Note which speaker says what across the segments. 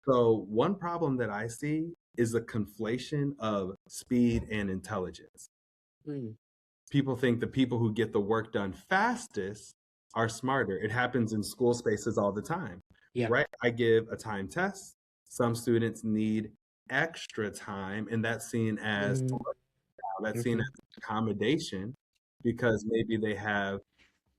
Speaker 1: So one problem that I see is the conflation of speed and intelligence.
Speaker 2: Mm,
Speaker 1: People think the people who get the work done fastest are smarter. It happens in school spaces all the time,
Speaker 2: yeah.
Speaker 1: right? I give a time test. Some students need extra time, and
Speaker 2: Mm,
Speaker 1: that's seen
Speaker 2: hmm
Speaker 1: as accommodation because maybe they have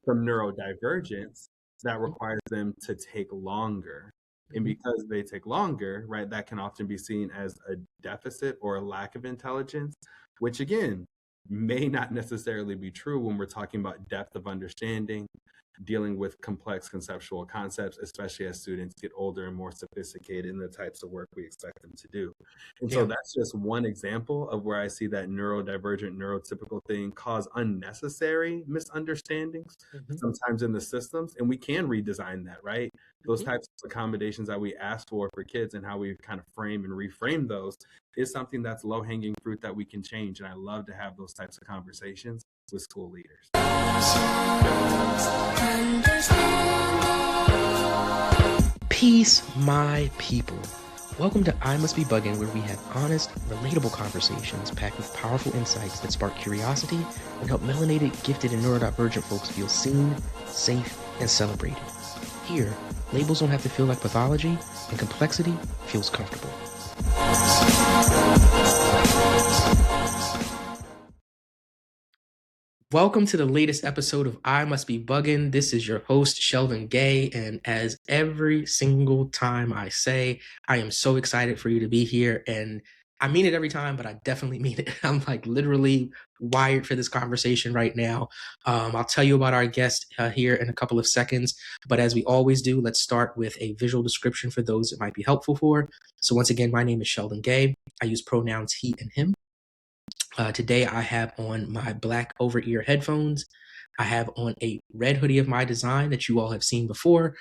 Speaker 1: some neurodivergence that requires them to take longer. And
Speaker 2: hmm
Speaker 1: because they take longer, right, that can often be seen as a deficit or a lack of intelligence, which again may not necessarily be true when we're talking about depth of understanding, dealing with complex conceptual concepts, especially as students get older and more sophisticated in the types of work we expect them to do. And so
Speaker 2: Yeah.
Speaker 1: that's just one example of where I see that neurodivergent, neurotypical thing cause unnecessary misunderstandings
Speaker 2: hmm
Speaker 1: sometimes in the systems. And we can redesign that, right? Those
Speaker 2: hmm
Speaker 1: types of accommodations that we ask for kids and how we kind of frame and reframe those is something that's low hanging fruit that we can change. And I love to have those types of conversations with school leaders.
Speaker 2: Peace, my people. Welcome to I Must Be Buggin', where we have honest, relatable conversations packed with powerful insights that spark curiosity and help melanated, gifted, and neurodivergent folks feel seen, safe, and celebrated. Here, labels don't have to feel like pathology, and complexity feels comfortable. Welcome to the latest episode of I Must Be Buggin'. This is your host, Sheldon Gay, and as every single time I say, I am so excited for you to be here, and I mean it every time, but I definitely mean it. I'm like literally wired for this conversation right now. I'll tell you about our guest here in a couple of seconds, but as we always do, let's start with a visual description for those it might be helpful for. So once again, my name is Sheldon Gay. I use pronouns he and him. Today, I have on my black over ear headphones. I have on a red hoodie of my design that you all have seen before,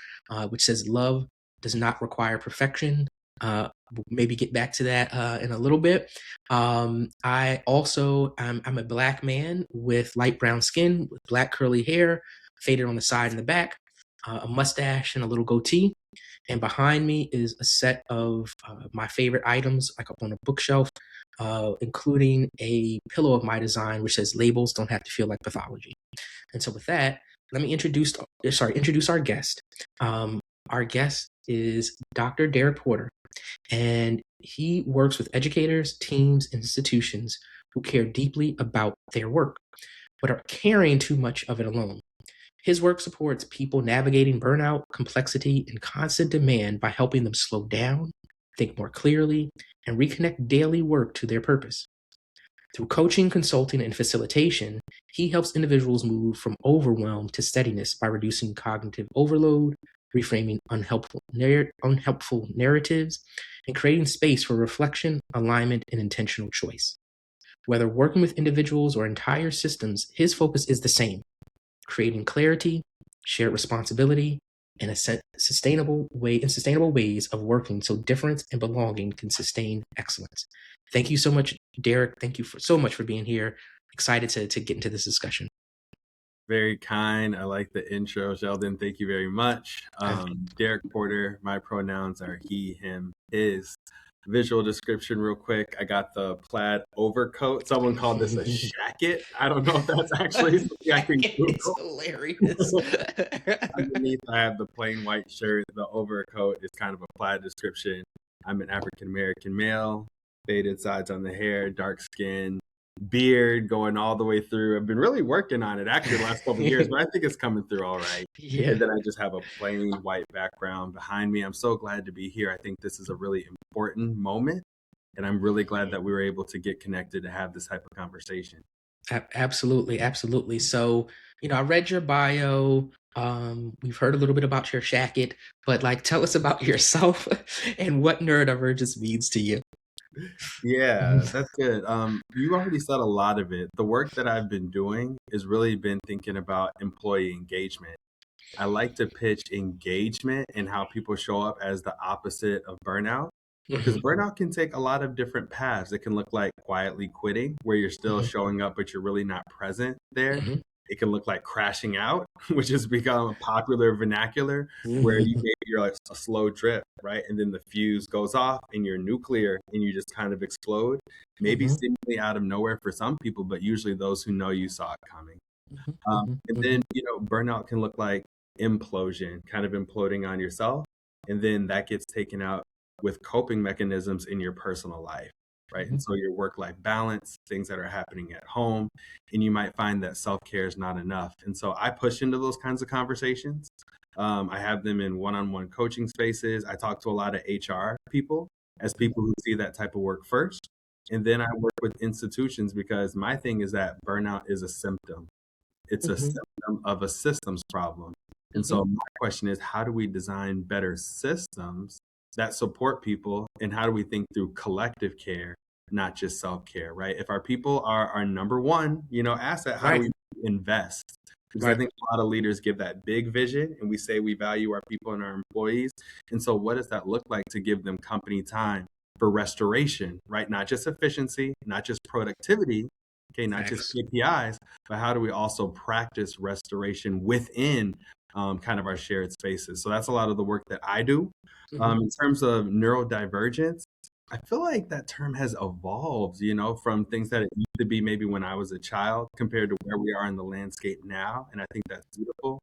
Speaker 2: which says "Love does not require perfection." We'll maybe get back to that in a little bit. I also I'm a black man with light brown skin, with black curly hair, faded on the side and the back, a mustache, and a little goatee. And behind me is a set of my favorite items, like up on a bookshelf, including a pillow of my design, which says "Labels don't have to feel like pathology." And so, with that, let me introduce our guest. Um, our guest is Dr. Derek Porter, and he works with educators, teams, and institutions who care deeply about their work, but are carrying too much of it alone. His work supports people navigating burnout, complexity, and constant demand by helping them slow down, think more clearly, and reconnect daily work to their purpose. Through coaching, consulting, and facilitation, he helps individuals move from overwhelm to steadiness by reducing cognitive overload, reframing unhelpful narratives, and creating space for reflection, alignment, and intentional choice. Whether working with individuals or entire systems, his focus is the same: creating clarity, shared responsibility, and sustainable ways of working so difference and belonging can sustain excellence. Thank you so much, Derek. Thank you so much for being here. Excited to get into this discussion.
Speaker 1: Very kind. I like the intro, Sheldon. Thank you very much. Derek Porter, my pronouns are he, him, his. Visual description, real quick. I got the plaid overcoat. Someone called this a shacket. I don't know if that's actually something I can
Speaker 2: It's
Speaker 1: Google.
Speaker 2: hilarious.
Speaker 1: Underneath, I have the plain white shirt. The overcoat is kind of a plaid description. I'm an African American male, faded sides on the hair, dark skin, beard going all the way through. I've been really working on it actually the last couple of years, but I think it's coming through all right.
Speaker 2: Yeah.
Speaker 1: And then I just have a plain white background behind me. I'm so glad to be here. I think this is a really important moment, and I'm really glad that we were able to get connected to have this type of conversation.
Speaker 2: Absolutely, absolutely. So, I read your bio. We've heard a little bit about your shacket, but like, tell us about yourself and what neurodivergence means to you.
Speaker 1: Yeah, that's good. You already said a lot of it. The work that I've been doing has really been thinking about employee engagement. I like to pitch engagement and how people show up as the opposite of burnout. Because
Speaker 2: Mhm,
Speaker 1: burnout can take a lot of different paths. It can look like quietly quitting, where you're still
Speaker 2: mhm,
Speaker 1: showing up, but you're really not present there.
Speaker 2: mhm,
Speaker 1: It can look like crashing out, which has become a popular vernacular, where you're like a slow drip, right? And then the fuse goes off and you're nuclear and you just kind of explode, maybe seemingly out of nowhere for some people, but usually those who know you saw it coming. And then, burnout can look like implosion, kind of imploding on yourself. And then that gets taken out with coping mechanisms in your personal life, right? And so your work-life balance, things that are happening at home, and you might find that self-care is not enough. And so I push into those kinds of conversations. I have them in one-on-one coaching spaces. I talk to a lot of HR people as people who see that type of work first. And then I work with institutions because my thing is that burnout is a symptom. It's a symptom of a systems problem. And so my question is, how do we design better systems that support people? And how do we think through collective care, not just self-care, right? If our people are our number one, asset, how do we invest? Because I think a lot of leaders give that big vision and we say we value our people and our employees. And so what does that look like to give them company time for restoration, right? Not just efficiency, not just productivity, okay, not just KPIs, but how do we also practice restoration within kind of our shared spaces? So that's a lot of the work that I do. In terms of neurodivergence, I feel like that term has evolved, from things that it used to be maybe when I was a child compared to where we are in the landscape now. And I think that's beautiful.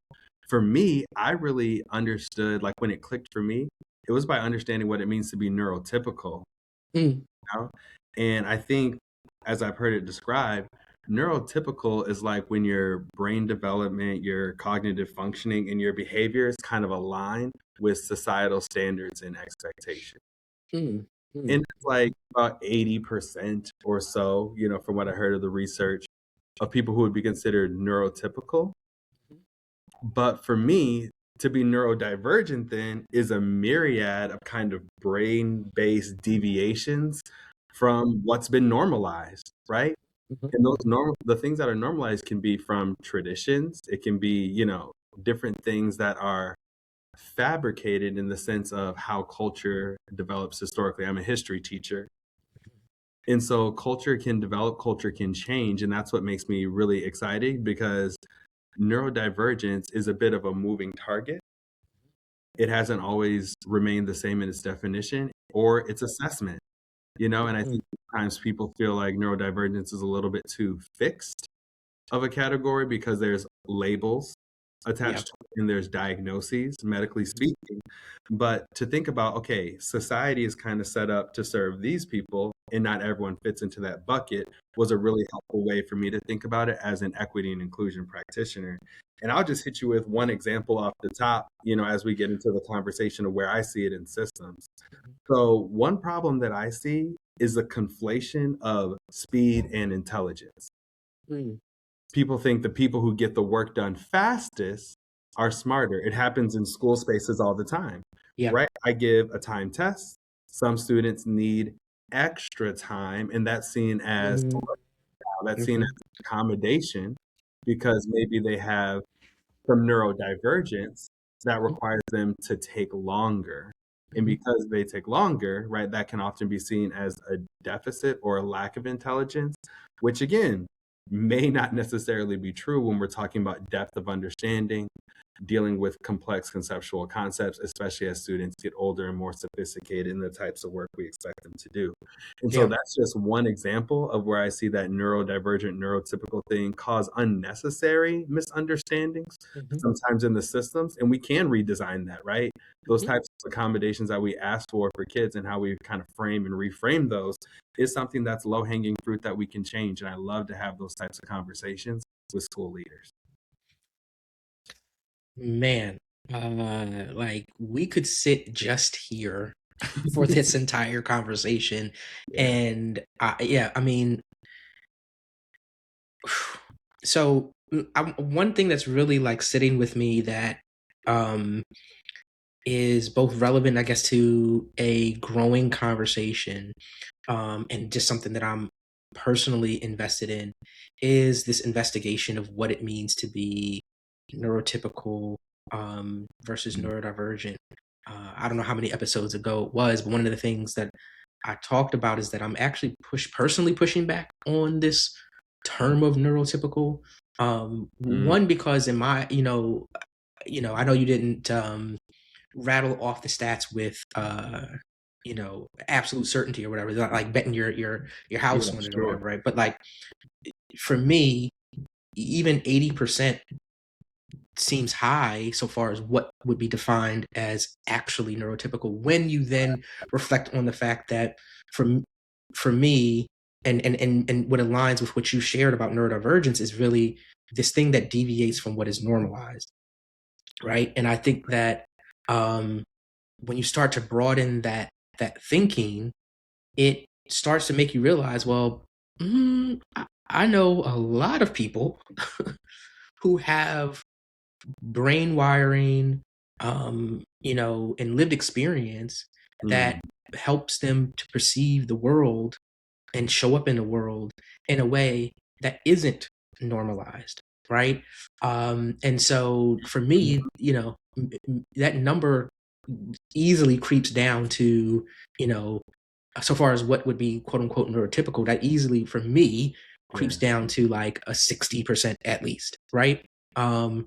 Speaker 1: For me, I really understood, like when it clicked for me, it was by understanding what it means to be neurotypical. And I think, as I've heard it described, neurotypical is like when your brain development, your cognitive functioning, and your behaviors kind of align with societal standards and expectations. And it's like about 80% or so, from what I heard of the research, of people who would be considered neurotypical. But for me, to be neurodivergent then is a myriad of kind of brain-based deviations from what's been normalized, right? And the things that are normalized can be from traditions. It can be, different things that are fabricated in the sense of how culture develops historically. I'm a history teacher. And so culture can develop, culture can change. And that's what makes me really excited, because neurodivergence is a bit of a moving target. It hasn't always remained the same in its definition or its assessment, and I think sometimes people feel like neurodivergence is a little bit too fixed of a category because there's labels attached to it and there's diagnoses, medically speaking. But to think about, okay, society is kind of set up to serve these people and not everyone fits into that bucket, was a really helpful way for me to think about it as an equity and inclusion practitioner. And I'll just hit you with one example off the top, as we get into the conversation of where I see it in systems. So one problem that I see is the conflation of speed and intelligence. People think the people who get the work done fastest are smarter. It happens in school spaces all the time, right? I give a time test. Some students need extra time, and that's seen as accommodation because maybe they have some neurodivergence that requires them to take longer. And because they take longer, right, that can often be seen as a deficit or a lack of intelligence, which again, may not necessarily be true when we're talking about depth of understanding, dealing with complex conceptual concepts, especially as students get older and more sophisticated in the types of work we expect them to do. And so that's just one example of where I see that neurodivergent, neurotypical thing cause unnecessary misunderstandings sometimes in the systems. And we can redesign that, right? Those types of accommodations that we ask for kids and how we kind of frame and reframe those is something that's low-hanging fruit that we can change. And I love to have those types of conversations with school leaders.
Speaker 2: Man, like we could sit just here for this entire conversation. And I mean, so one thing that's really like sitting with me that is both relevant, I guess, to a growing conversation and just something that I'm personally invested in is this investigation of what it means to be neurotypical versus neurodivergent. I don't know how many episodes ago it was, but one of the things that I talked about is that I'm actually personally pushing back on this term of neurotypical One, because in my, I know you didn't rattle off the stats with absolute certainty or whatever. It's not like betting your house on it or whatever, right? But like for me, even 80% seems high so far as what would be defined as actually neurotypical. When you then reflect on the fact that for me, and what aligns with what you shared about neurodivergence is really this thing that deviates from what is normalized, right? And I think that when you start to broaden that thinking, it starts to make you realize, well, I know a lot of people who have brain wiring, and lived experience that helps them to perceive the world and show up in the world in a way that isn't normalized, right? And so for me, that number easily creeps down to, so far as what would be quote unquote neurotypical, that easily for me creeps down to like a 60% at least, right? But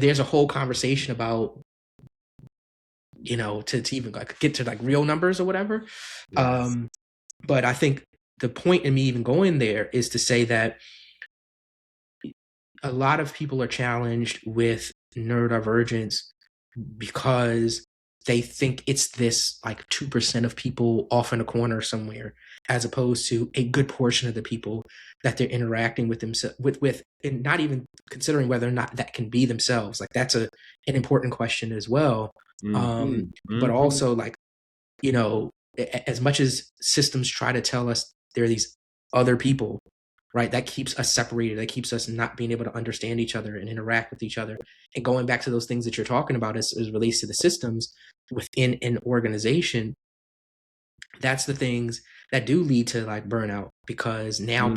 Speaker 2: there's a whole conversation about, to even like get to like real numbers or whatever.
Speaker 1: Yes.
Speaker 2: But I think the point in me even going there is to say that a lot of people are challenged with neurodivergence because they think it's this like 2% of people off in a corner somewhere, as opposed to a good portion of the people that they're interacting with themselves with, and not even considering whether or not that can be themselves. Like that's an important question as well. But also like, as much as systems try to tell us there are these other people, right, that keeps us separated, that keeps us not being able to understand each other and interact with each other. And going back to those things that you're talking about as relates to the systems within an organization, that's the things that do lead to like burnout, because now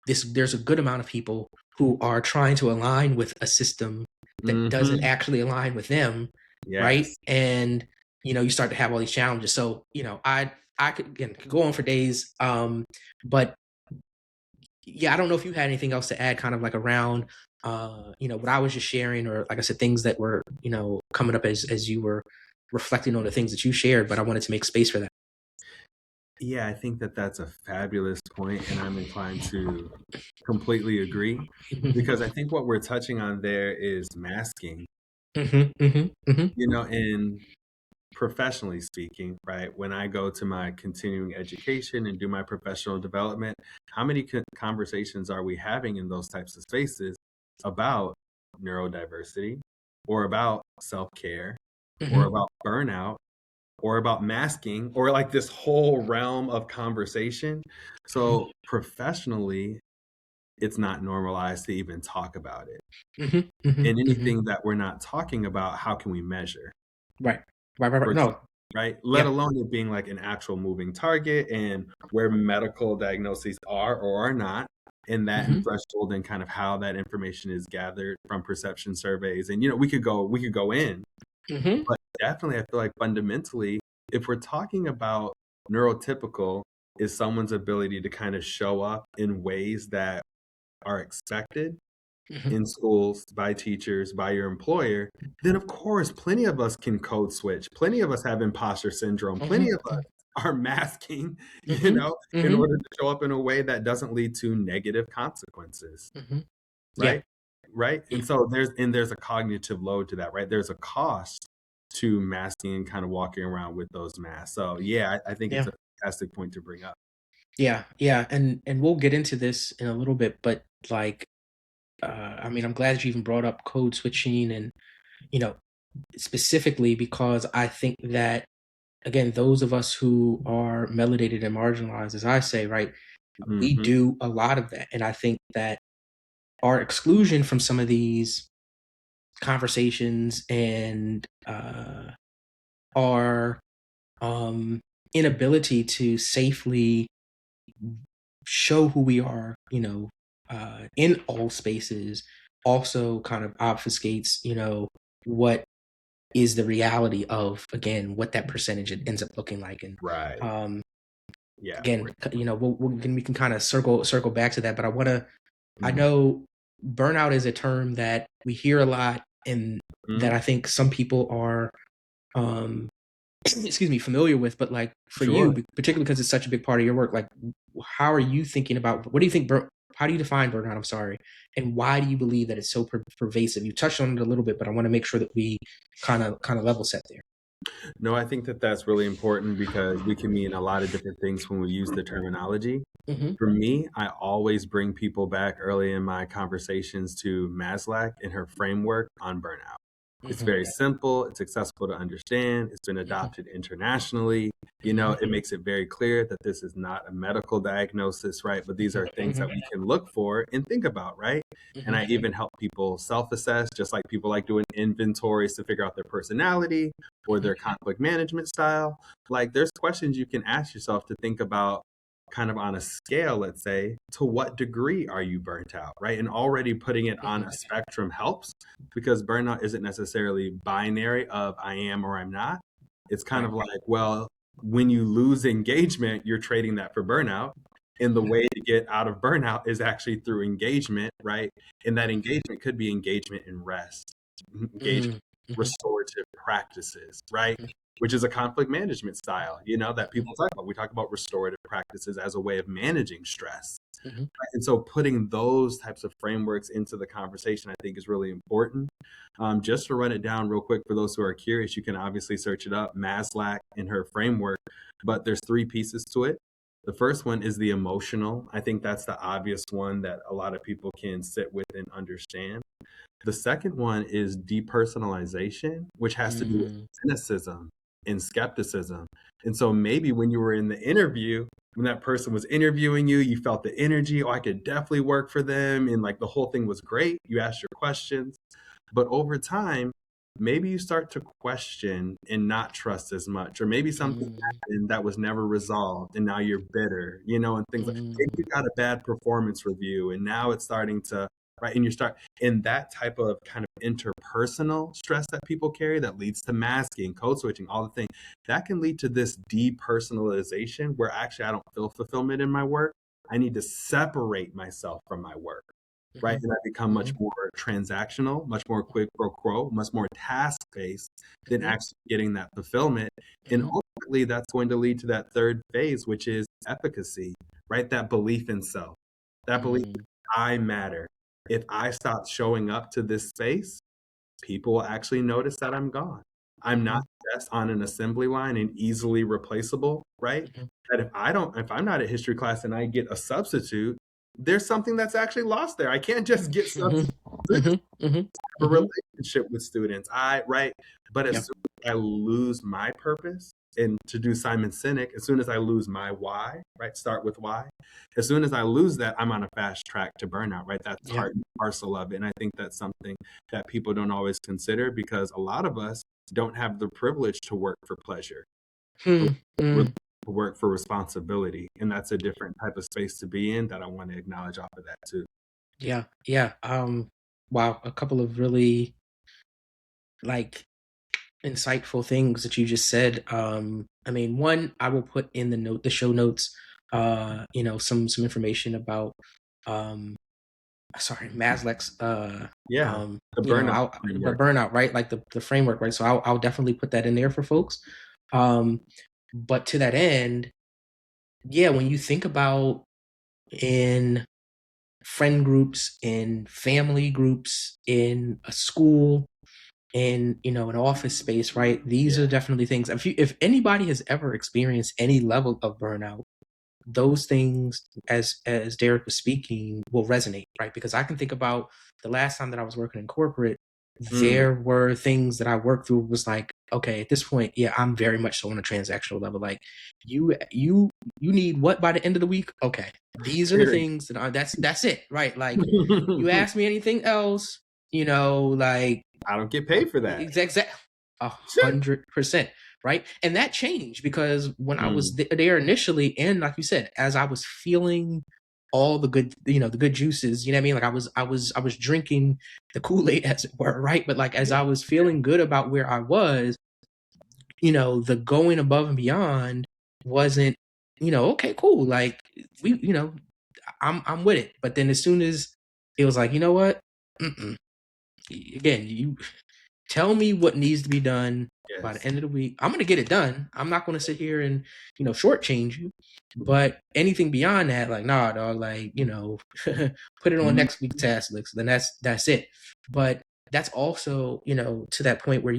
Speaker 2: there's a good amount of people who are trying to align with a system that doesn't actually align with them, right? And you start to have all these challenges. So I could go on for days, but yeah, I don't know if you had anything else to add, kind of like around, what I was just sharing, or like I said, things that were, coming up as you were reflecting on the things that you shared. But I wanted to make space for that.
Speaker 1: Yeah, I think that that's a fabulous point, and I'm inclined to completely agree, because I think what we're touching on there is masking. And professionally speaking, right, when I go to my continuing education and do my professional development, how many conversations are we having in those types of spaces about neurodiversity, or about self-care, or about burnout, or about masking, or like this whole realm of conversation? So professionally, it's not normalized to even talk about it. And anything that we're not talking about, how can we measure?
Speaker 2: Right. No.
Speaker 1: Right? Let alone it being like an actual moving target, and where medical diagnoses are or are not, and that and threshold, and kind of how that information is gathered from perception surveys. And we could go in, but definitely I feel like fundamentally, if we're talking about neurotypical is someone's ability to kind of show up in ways that are expected in schools, by teachers, by your employer, then of course, plenty of us can code switch. Plenty of us have imposter syndrome. Plenty of us are masking, in order to show up in a way that doesn't lead to negative consequences. Right? Right. And so there's a cognitive load to that, right? There's a cost to masking and kind of walking around with those masks. So yeah, I think it's a fantastic point to bring up.
Speaker 2: Yeah. And we'll get into this in a little bit, but like, I'm glad that you even brought up code switching, and, specifically because I think that, again, those of us who are melanated and marginalized, as I say, right, we do a lot of that. And I think that our exclusion from some of these conversations, and our inability to safely show who we are, in all spaces, also kind of obfuscates, what is the reality of, again, what that percentage ends up looking like. And
Speaker 1: Yeah.
Speaker 2: Again, you know, we can kind of circle back to that, but I
Speaker 1: Mhm.
Speaker 2: know burnout is a term that we hear a lot, and that I think some people are, excuse me, familiar with. But like for
Speaker 1: Sure.
Speaker 2: you, particularly because it's such a big part of your work, like how are you thinking about, what do you think, how do you define burnout? I'm sorry. And why do you believe that it's so pervasive? You touched on it a little bit, but I want to make sure that we kind of level set there.
Speaker 1: No, I think that that's really important because we can mean a lot of different things when we use the terminology.
Speaker 2: Mm-hmm.
Speaker 1: For me, I always bring people back early in my conversations to Maslach and her framework on burnout. It's
Speaker 2: Mm-hmm.
Speaker 1: very simple, it's accessible to understand, it's been adopted internationally. You know, it makes it very clear that this is not a medical diagnosis, right? But these are things that we can look for and think about, right? And I even help people self assess, just like people like doing inventories to figure out their personality or their conflict management style. Like, there's questions you can ask yourself to think about kind of on a scale, let's say, to what degree are you burnt out, right? And already putting it on a spectrum helps because burnout isn't necessarily binary of I am or I'm not. It's kind of like, well, when you lose engagement, you're trading that for burnout. And the way to get out of burnout is actually through engagement, right? And that engagement could be engagement in rest, engagement in restorative practices, right? Which is a conflict management style, you know, that people talk about. We talk about restorative practices as a way of managing stress.
Speaker 2: Mm-hmm.
Speaker 1: And so putting those types of frameworks into the conversation, I think, is really important. Just to run it down real quick for those who are curious, you can obviously search it up, Maslach in her framework, but there's 3 pieces to it. The first one is the emotional. I think that's the obvious one that a lot of people can sit with and understand. The second one is depersonalization, which has to do with cynicism and skepticism. And so maybe when you were in the interview, when that person was interviewing you, you felt the energy, oh, I could definitely work for them. And like the whole thing was great. You asked your questions. But over time, maybe you start to question and not trust as much. Or maybe something happened that was never resolved and now you're bitter, you know, and things like maybe you got a bad performance review and now it's starting to, right? And you start in that type of kind of interpersonal stress that people carry that leads to masking, code switching, all the things that can lead to this depersonalization where actually I don't feel fulfillment in my work. I need to separate myself from my work, right? And I become much more transactional, much more quid pro quo, much more task based than actually getting that fulfillment. And ultimately, that's going to lead to that third phase, which is efficacy, right? That belief in self, that belief that I matter. If I stop showing up to this space, people will actually notice that I'm gone. I'm not just on an assembly line and easily replaceable, right? That if I'm not at history class and I get a substitute, there's something that's actually lost there. I can't just get substitutes. A relationship with students. Right. But as soon as I lose my purpose, and to do Simon Sinek, as soon as I lose my why, right? Start with why. As soon as I lose that, I'm on a fast track to burnout, right? That's part and parcel of it. And I think that's something that people don't always consider because a lot of us don't have the privilege to work for pleasure. We're to work for responsibility. And that's a different type of space to be in that I want to acknowledge off of that too.
Speaker 2: Yeah. Yeah. Wow. A couple of really like insightful things that you just said. I mean, one, I will put in the show notes, you know, some information about, sorry, Maslach's,
Speaker 1: The
Speaker 2: you know,
Speaker 1: burnout framework.
Speaker 2: the burnout, right? Like the framework, right? So I'll definitely put that in there for folks. But to that end, yeah, when you think about in friend groups, in family groups, in a school, in, you know, an office space, right? These are definitely things. If anybody has ever experienced any level of burnout, those things, as Derek was speaking, will resonate, right? Because I can think about the last time that I was working in corporate, there were things that I worked through was like, okay, at this point, yeah, I'm very much so on a transactional level. Like you need what by the end of the week? Okay. These are the things that that's it, right? Like you ask me anything else, you know, like
Speaker 1: I don't get paid for that.
Speaker 2: Exactly. 100%. Right. And that changed because when I was there initially, and like you said, as I was feeling all the good, you know, the good juices, you know what I mean? Like I was drinking the Kool-Aid as it were, right? But like as I was feeling good about where I was, you know, the going above and beyond wasn't okay, cool. Like I'm with it. But then as soon as it was like, you know what? Mm-mm. Again, you tell me what needs to be done by the
Speaker 1: Yes.
Speaker 2: end of the week. I'm going to get it done. I'm not going to sit here and, shortchange you. But anything beyond that, like, nah, dog, like, put it on
Speaker 1: Mhm.
Speaker 2: next week's task list. Then that's it. But that's also, to that point where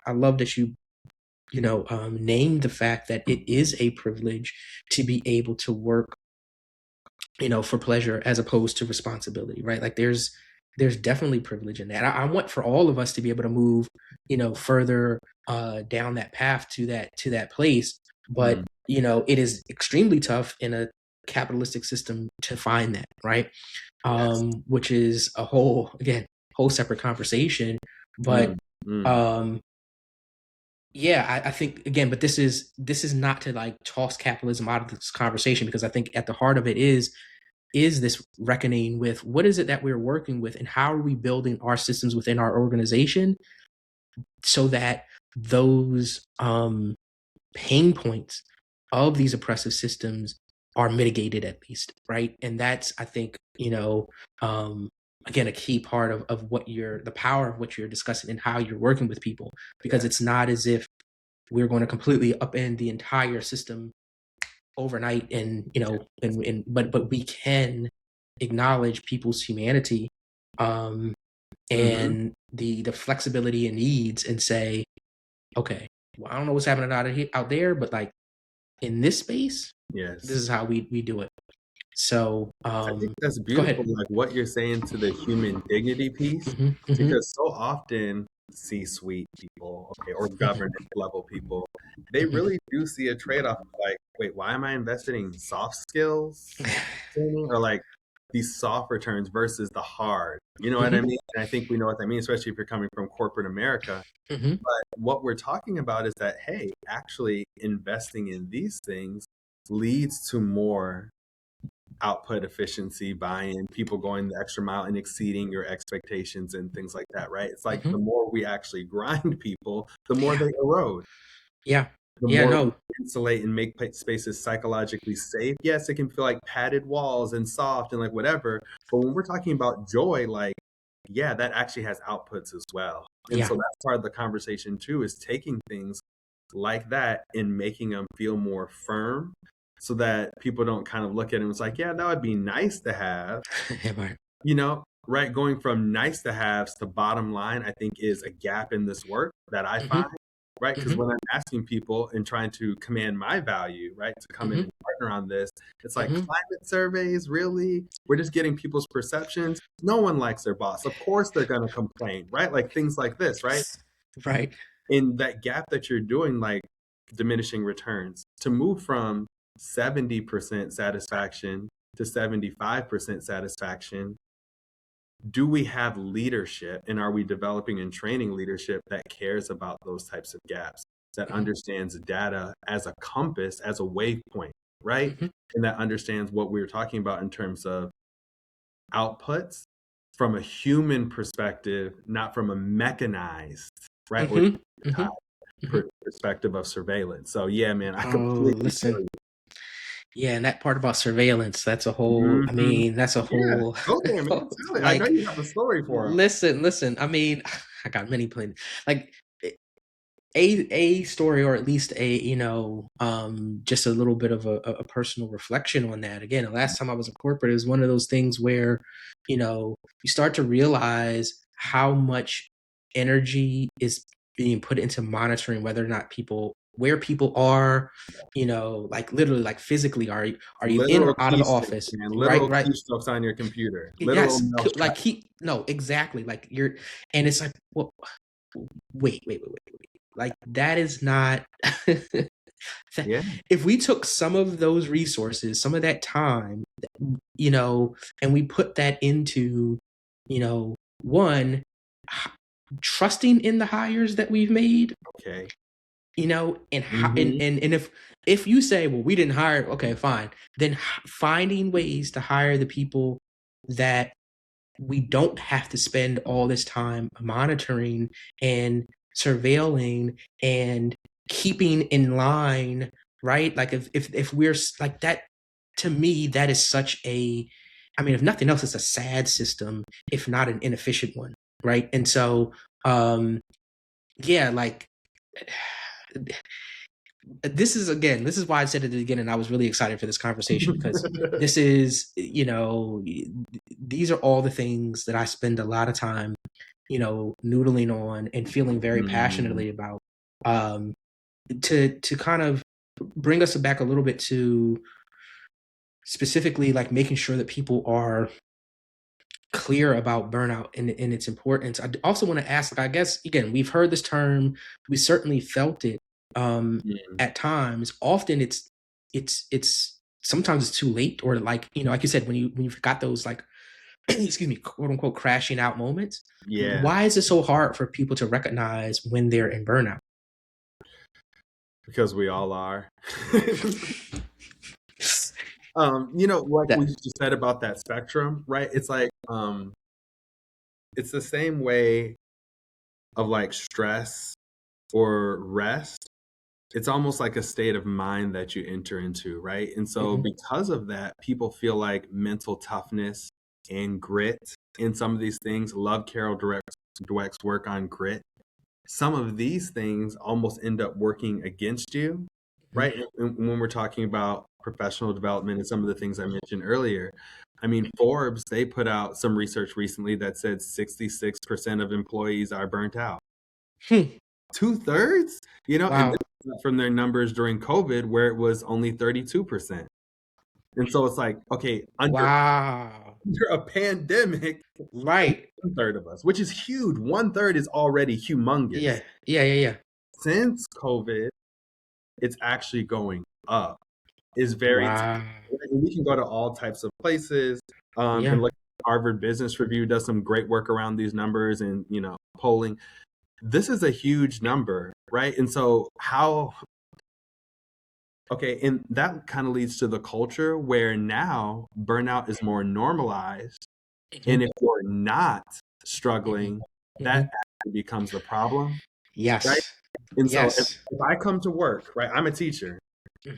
Speaker 2: I love that you, named the fact that it is a privilege to be able to work, for pleasure as opposed to responsibility, right? Like there's definitely privilege in that. I want for all of us to be able to move, further down that path to that place. But
Speaker 1: Mm.
Speaker 2: it is extremely tough in a capitalistic system to find that, right?
Speaker 1: Yes.
Speaker 2: Which is a whole separate conversation. But
Speaker 1: Mm. Mm.
Speaker 2: um, yeah, I think again, but this is not to like toss capitalism out of this conversation, because I think at the heart of it is this reckoning with what is it that we're working with, and how are we building our systems within our organization so that those pain points of these oppressive systems are mitigated at least, right? And that's, I think, again, a key part of what the power of what you're discussing and how you're working with people, because
Speaker 1: Yes.
Speaker 2: it's not as if we're going to completely upend the entire system overnight, and but we can acknowledge people's humanity,
Speaker 1: Mm-hmm.
Speaker 2: and the flexibility and needs, and say, okay, well, I don't know what's happening out there, but like in this space, this
Speaker 1: Yes.
Speaker 2: is how we do it. So
Speaker 1: I think that's
Speaker 2: go
Speaker 1: beautiful,
Speaker 2: ahead.
Speaker 1: like what you're saying to the human dignity piece,
Speaker 2: Hmm. Hmm.
Speaker 1: because so often C-suite people, okay, or governance level people, they really do see a trade-off of like, wait, why am I investing in soft skills training or like these soft returns versus the hard? You know what I
Speaker 2: Hmm.
Speaker 1: mean? And I think we know what that means, especially if you're coming from corporate America.
Speaker 2: Hmm.
Speaker 1: But what we're talking about is that, hey, actually investing in these things leads to more output efficiency, buy-in, people going the extra mile and exceeding your expectations and things like that, right? It's like
Speaker 2: Hmm.
Speaker 1: the more we actually grind people, the more
Speaker 2: Yeah.
Speaker 1: they erode.
Speaker 2: Yeah.
Speaker 1: The
Speaker 2: Yeah.
Speaker 1: more we
Speaker 2: No.
Speaker 1: insulate and make spaces psychologically safe. Yes, it can feel like padded walls and soft and like whatever. But when we're talking about joy, like, yeah, that actually has outputs as well. And
Speaker 2: Yeah.
Speaker 1: so that's part of the conversation too, is taking things like that and making them feel more firm so that people don't kind of look at it and it's like, yeah, that would be nice to have,
Speaker 2: Right.
Speaker 1: right? Going from nice to haves to bottom line, I think is a gap in this work that I
Speaker 2: Hmm.
Speaker 1: find, right? Because
Speaker 2: Hmm.
Speaker 1: when I'm asking people and trying to command my value, right, to come in
Speaker 2: Hmm.
Speaker 1: and partner on this, it's like
Speaker 2: Hmm.
Speaker 1: climate surveys, really? We're just getting people's perceptions. No one likes their boss. Of course they're going to complain, right? Like things like this, right?
Speaker 2: Right.
Speaker 1: In that gap that you're doing, like diminishing returns, to move from 70% satisfaction to 75% satisfaction, do we have leadership and are we developing and training leadership that cares about those types of gaps, that
Speaker 2: Hmm.
Speaker 1: understands data as a compass, as a waypoint, right?
Speaker 2: Hmm.
Speaker 1: And that understands what we were talking about in terms of outputs from a human perspective, not from a mechanized, right? Or
Speaker 2: Hmm. Hmm. Hmm.
Speaker 1: perspective of surveillance. So yeah, man, I
Speaker 2: Oh,
Speaker 1: completely
Speaker 2: listen.
Speaker 1: feel you.
Speaker 2: Yeah, and that part about surveillance, that's a whole, I
Speaker 1: Mhm.
Speaker 2: mean, that's a
Speaker 1: Yeah,
Speaker 2: whole,
Speaker 1: go there, man. Tell it. I know
Speaker 2: like,
Speaker 1: you have a story for him.
Speaker 2: listen, I mean, I got many plans. Like, a story, or at least just a little bit of a personal reflection on that. Again, the last time I was in corporate, it was one of those things where you start to realize how much energy is being put into monitoring whether or not where people are, like literally, like physically, are you in
Speaker 1: Literal
Speaker 2: or out of the
Speaker 1: keystrokes,
Speaker 2: office,
Speaker 1: man.
Speaker 2: right?
Speaker 1: Literal
Speaker 2: Right.
Speaker 1: keystrokes on your computer. Literal
Speaker 2: Yes.
Speaker 1: mouse
Speaker 2: Like,
Speaker 1: track.
Speaker 2: no, exactly, like you're, and it's like, well, wait. Like that is not.
Speaker 1: Yeah.
Speaker 2: If we took some of those resources, some of that time, and we put that into, one, trusting in the hires that we've made,
Speaker 1: Okay.
Speaker 2: and
Speaker 1: Hmm.
Speaker 2: if you say, well, we didn't hire, okay, fine, then finding ways to hire the people that we don't have to spend all this time monitoring and surveilling and keeping in line right? Like if we're like that, to me, that is such a, I mean, if nothing else, it's a sad system, if not an inefficient one, right? And so, yeah, like this is why I said at the beginning I was really excited for this conversation, because this is, these are all the things that I spend a lot of time, noodling on and feeling very passionately about, to kind of bring us back a little bit to specifically like making sure that people are clear about burnout and its importance. I also want to ask, like, I guess, again, we've heard this term, we certainly felt it at times. Often it's sometimes it's too late, or like, like you said, when you've got those like excuse me, quote unquote crashing out moments.
Speaker 1: Yeah.
Speaker 2: Why is it so hard for people to recognize when they're in burnout?
Speaker 1: Because we all are. Like we just said about that spectrum, right? It's like, it's the same way of like stress or rest. It's almost like a state of mind that you enter into, right? And so because of that, people feel like mental toughness and grit in some of these things. Love Carol Dweck's work on grit. Some of these things almost end up working against you, right? And when we're talking about professional development and some of the things I mentioned earlier, I mean, Forbes, they put out some research recently that said 66% of employees are burnt out. 2/3,
Speaker 2: Wow.
Speaker 1: and from their numbers during COVID, where it was only 32%. And so it's like, okay, under a pandemic,
Speaker 2: right,
Speaker 1: 1/3 of us, which is huge. 1/3 is already humongous.
Speaker 2: Yeah.
Speaker 1: Since COVID, it's actually going up. Is very, we can go to all types of places, and look. Harvard Business Review does some great work around these numbers and polling. This is a huge number, right? And so and that kind of leads to the culture where now burnout is more normalized. And if you're not struggling, that actually becomes the problem.
Speaker 2: Yes.
Speaker 1: Right? And so
Speaker 2: Yes.
Speaker 1: if I come to work, right, I'm a teacher.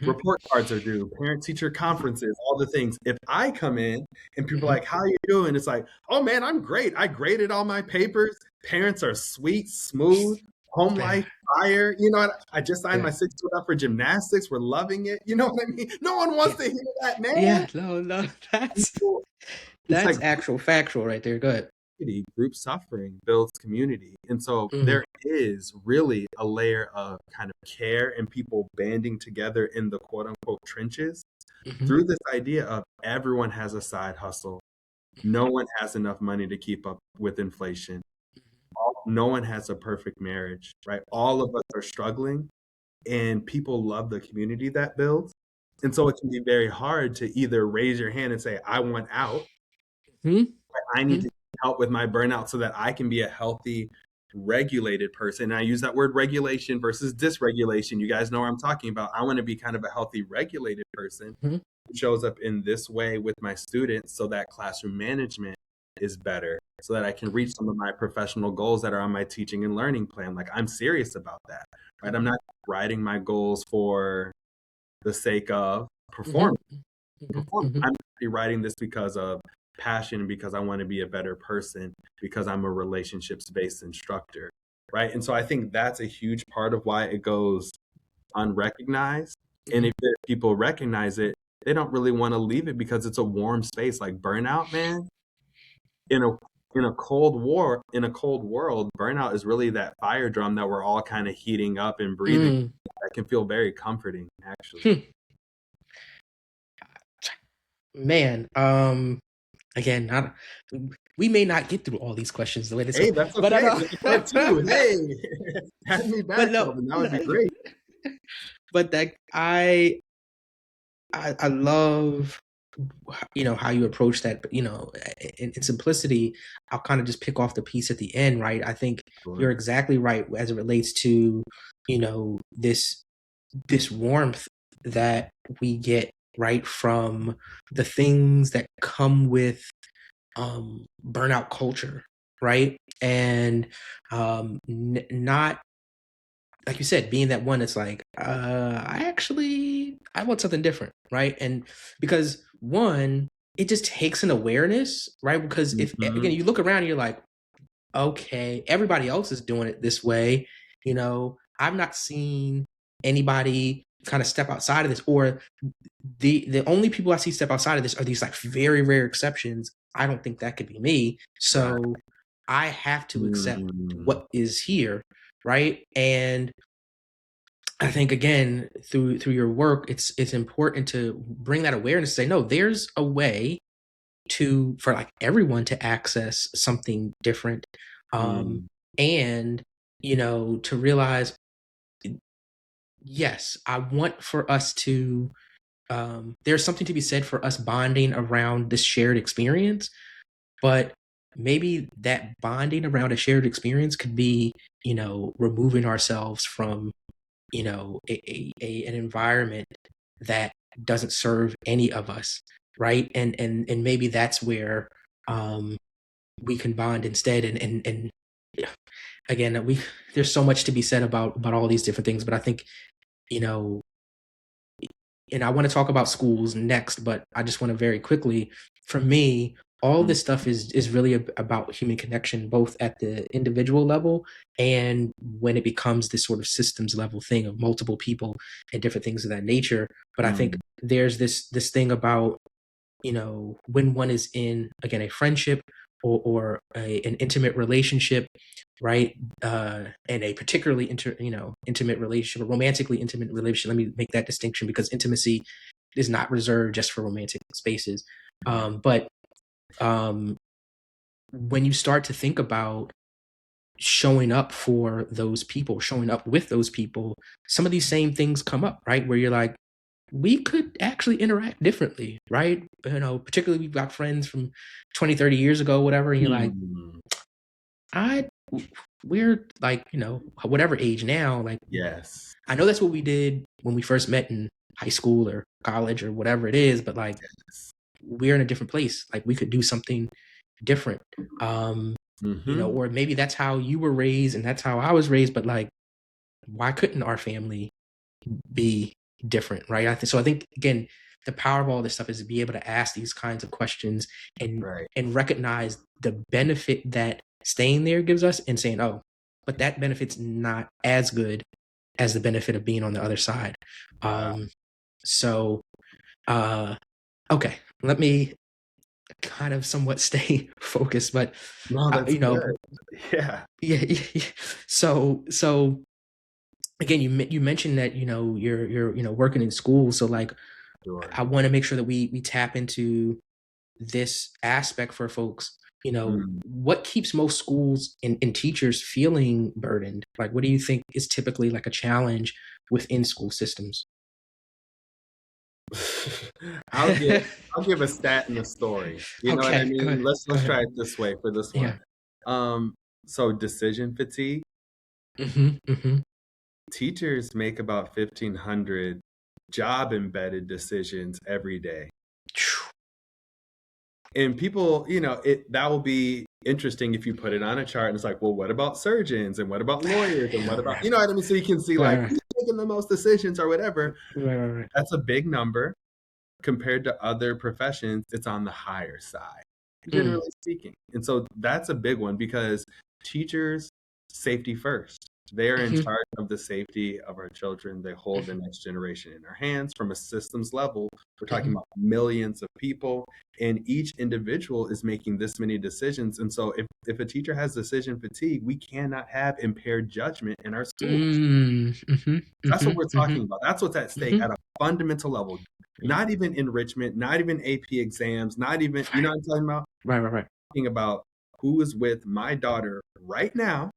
Speaker 1: Report cards are due, parent-teacher conferences, all the things. If I come in and people are like, how are you doing? It's like, oh man, I'm great. I graded all my papers. Parents are sweet, smooth, home life, fire. I just signed my 6-foot up for gymnastics. We're loving it. You know what I mean? No one wants to hear that, man.
Speaker 2: Yeah, no, that's like actual factual right there. Go ahead.
Speaker 1: Group suffering builds community. And so there is really a layer of kind of care and people banding together in the quote unquote trenches through this idea of everyone has a side hustle. No one has enough money to keep up with inflation. No one has a perfect marriage, right? All of us are struggling, and people love the community that builds. And so it can be very hard to either raise your hand and say, I want out. I need to help with my burnout so that I can be a healthy, regulated person. And I use that word regulation versus dysregulation. You guys know what I'm talking about. I want to be kind of a healthy, regulated person who shows up in this way with my students so that classroom management is better, so that I can reach some of my professional goals that are on my teaching and learning plan. Like, I'm serious about that, right? I'm not writing my goals for the sake of performance. I'm writing this because of passion, because I want to be a better person, because I'm a relationships-based instructor, right? And so I think that's a huge part of why it goes unrecognized. And if people recognize it, they don't really want to leave it because it's a warm space. Like burnout, man, in a cold world, burnout is really that fire drum that we're all kind of heating up and breathing. That can feel very comforting, actually.
Speaker 2: Man, again, we may not get through all these questions the way this.
Speaker 1: Hey, that's okay. But too. Hey, have me back. That would be great.
Speaker 2: But that I love, how you approach that. But in simplicity, I'll kind of just pick off the piece at the end, right? I think you're exactly right as it relates to this warmth that we get right from the things that come with burnout culture, right? And not like you said, being that one that's like, I want something different, right? And because one, it just takes an awareness, right? Because if again you look around and you're like, okay, everybody else is doing it this way, I've not seen anybody kind of step outside of this, or the only people I see step outside of this are these like very rare exceptions. I don't think that could be me. So
Speaker 1: Right.
Speaker 2: I have to accept what is here, right? And I think again through your work, it's important to bring that awareness. Say no, there's a way for like everyone to access something different, and to realize, yes, I want for us to. There's something to be said for us bonding around this shared experience, but maybe that bonding around a shared experience could be, removing ourselves from an environment that doesn't serve any of us, right? And maybe that's where we can bond instead. And again, there's so much to be said about all these different things, but I think you know and I want to talk about schools next, but I just want to very quickly, for me, all this stuff is really about human connection, both at the individual level and when it becomes this sort of systems level thing of multiple people and different things of that nature. But I think there's this thing about, when one is in, again, a friendship or an intimate relationship, right? And a particularly intimate relationship, a romantically intimate relationship. Let me make that distinction, because intimacy is not reserved just for romantic spaces. But when you start to think about showing up for those people, showing up with those people, some of these same things come up, right? Where you're like, we could actually interact differently, right? Particularly we've got friends from 20, 30 years ago, whatever. And you're like, we're like, whatever age now, like,
Speaker 1: yes,
Speaker 2: I know that's what we did when we first met in high school or college or whatever it is, but like, we're in a different place. Like, we could do something different. Or maybe that's how you were raised and that's how I was raised, but like, why couldn't our family be different, right? So I think, again, the power of all this stuff is to be able to ask these kinds of questions and recognize the benefit that staying there gives us, and saying, oh, but that benefit's not as good as the benefit of being on the other side. So okay, let me kind of somewhat stay focused, but
Speaker 1: no, that's good.
Speaker 2: Yeah. So again, you mentioned that you're working in school, so like, sure. I want to make sure that we tap into this aspect for folks. What keeps most schools and teachers feeling burdened? Like, what do you think is typically like a challenge within school systems?
Speaker 1: I'll give a stat and a story. You know what I mean? Let's try it this way for this one. So decision fatigue. Teachers make about 1,500 job embedded decisions every day. And people, that will be interesting if you put it on a chart and it's like, well, what about surgeons and what about lawyers and what about, what I mean? So you can see like who's making the most decisions or whatever. Right. That's a big number. Compared to other professions, it's on the higher side, generally speaking. And so that's a big one, because teachers, safety first. They are in charge of the safety of our children. They hold the next generation in their hands. From a systems level, we're talking about millions of people, and each individual is making this many decisions. And so if a teacher has decision fatigue, we cannot have impaired judgment in our schools. That's what we're talking about. That's what's at stake at a fundamental level. Not even enrichment, not even AP exams, not even, you know what I'm talking about? Right. Talking about who is with my daughter right now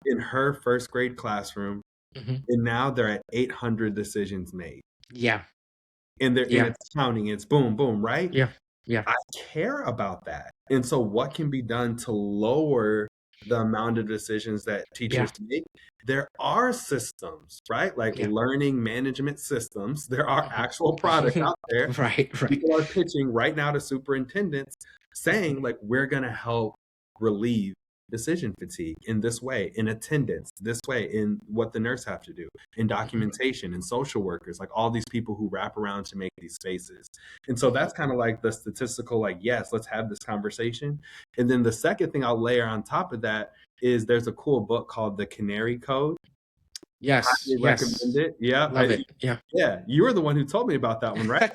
Speaker 1: in her first grade classroom, and now they're at 800 decisions made. Yeah. And it's counting, it's boom, boom, right? Yeah. I care about that. And so what can be done to lower the amount of decisions that teachers make? There are systems, right? Like learning management systems. There are actual products out there. Right. People are pitching right now to superintendents saying, like, we're going to help relieve decision fatigue in this way, in attendance this way, in what the nurse have to do, in documentation, in social workers, like all these people who wrap around to make these spaces. And so that's kind of like the statistical, like, yes, let's have this conversation. And then the second thing I'll layer on top of that is there's a cool book called The Canary Code.
Speaker 2: Yes,
Speaker 1: Highly
Speaker 2: yes.
Speaker 1: recommend it. Yeah.
Speaker 2: Love it. Yeah.
Speaker 1: Yeah. You were the one who told me about that one, right?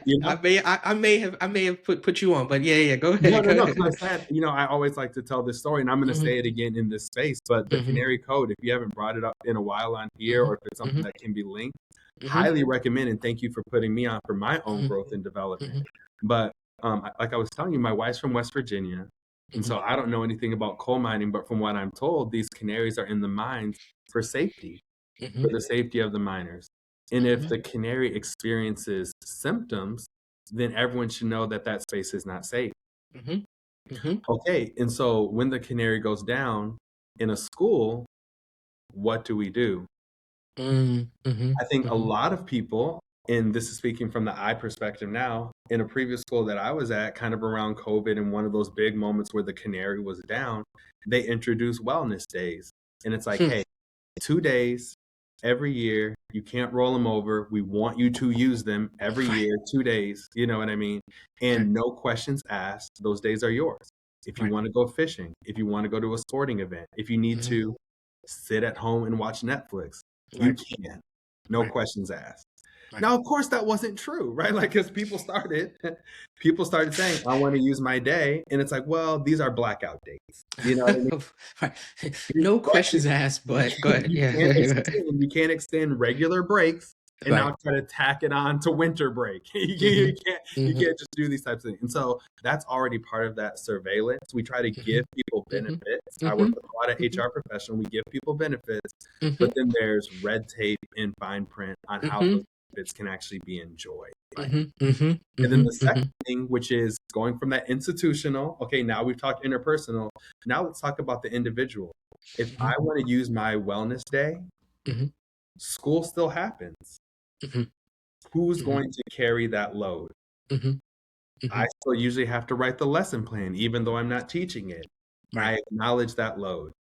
Speaker 1: You know?
Speaker 2: I may have put you on, but yeah, go ahead.
Speaker 1: No,
Speaker 2: Go
Speaker 1: no,
Speaker 2: ahead.
Speaker 1: because I said, I always like to tell this story, and I'm going to say it again in this space, but the Canary Code, if you haven't brought it up in a while on here, or if it's something that can be linked, highly recommend, and thank you for putting me on for my own growth and development. But like I was telling you, my wife's from West Virginia, and so I don't know anything about coal mining, but from what I'm told, these canaries are in the mines for safety, for the safety of the miners. And if the canary experiences symptoms, then everyone should know that that space is not safe. Okay, and so when the canary goes down in a school, what do we do? I think a lot of people, and this is speaking from the I perspective now, in a previous school that I was at, kind of around COVID, and one of those big moments where the canary was down, they introduced wellness days. And it's like, hey, 2 days every year, you can't roll them over. We want you to use them every year, 2 days. You know what I mean? And no questions asked. Those days are yours. If you want to go fishing, if you want to go to a sporting event, if you need to sit at home and watch Netflix, you can. No questions asked. Now, of course, that wasn't true, right? Like, because people started saying, I want to use my day. And it's like, well, these are blackout dates. You know what I mean?
Speaker 2: No questions asked, but go ahead.
Speaker 1: You can't extend regular breaks and now try to tack it on to winter break. You can't just do these types of things. And so that's already part of that surveillance. We try to give people benefits. I work with a lot of HR professionals. We give people benefits, but then there's red tape and fine print on how those benefits can actually be enjoyed. And then the second thing, which is going from that institutional, okay, now we've talked interpersonal. Now let's talk about the individual. If I want to use my wellness day, school still happens. Who's going to carry that load? I still usually have to write the lesson plan, even though I'm not teaching it. I acknowledge that load.